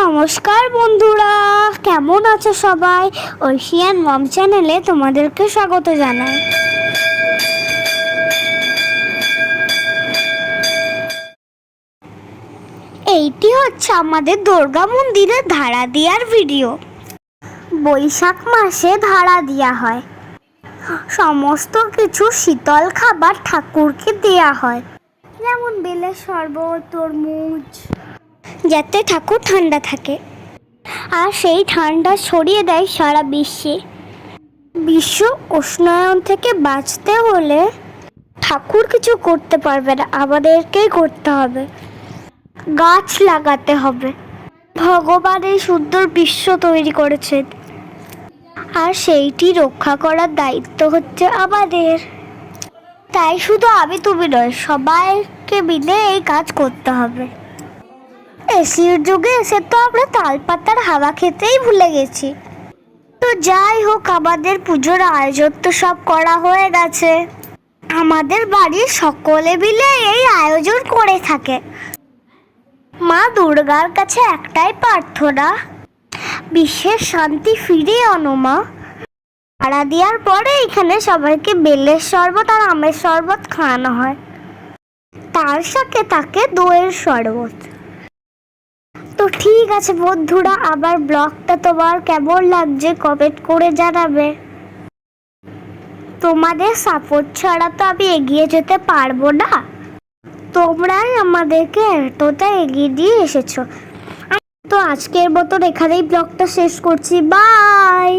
নমস্কার বন্ধুরা, কেমন আছো সবাই? ঐশিয়ান মম চ্যানেলে তোমাদেরকে স্বাগত জানাই। এইটি হচ্ছে আমাদের দুর্গা মন্দিরের ধারা দেওয়ার ভিডিও। বৈশাখ মাসে ধারা দেওয়া হয়। সমস্ত কিছু শীতল খাবার ঠাকুরকে দেয়া হয়, যেমন বেলের শরবত, তরমুজ, যাতে ঠাকুর ঠান্ডা থাকে। আর সেই ঠান্ডা ছড়িয়ে দেয় সারা বিশ্বে। বিশ্ব উষ্ণায়ন থেকে বাঁচতে হলে ঠাকুর কিছু করতে পারবে না, আমাদেরকেই করতে হবে। গাছ লাগাতে হবে। ভগবান এই সুন্দর বিশ্ব তৈরি করেছেন, আর সেইটি রক্ষা করার দায়িত্ব হচ্ছে আমাদের। তাই শুধু আমি তুমি নয়, সবাইকে মিলে এই কাজ করতে হবে। এসির যুগে এসে তো আমরা তালপাতার হাওয়া খেতেই ভুলে গেছি। তো যাই হোক, আমাদের পুজোর আয়োজন তো সব করা হয়ে গেছে। আমাদের বাড়ির সকলে মিলে এই আয়োজন করে থাকে। মা দুর্গার কাছে একটাই প্রার্থনা, বিশ্বের শান্তি ফিরিয়ে আনো মা। ভাড়া দেওয়ার পরে এখানে সবাইকে বেলের শরবত আর আমের শরবত খাওয়ানো হয়, তার সাথে থাকে দইয়ের শরবত। তো ঠিক আছে বন্ধুরা, আবার ব্লগটা তোমার কেমন লাগছে কমেন্ট করে জানাবে। তোমাদের সাপোর্ট ছাড়া তো আমি এগিয়ে যেতে পারবো না। তোমরাই আমাদেরকে এতটা এগিয়ে দিয়ে এসেছো। তো আজকের মতন এখানেই ব্লগটা শেষ করছি। বাই।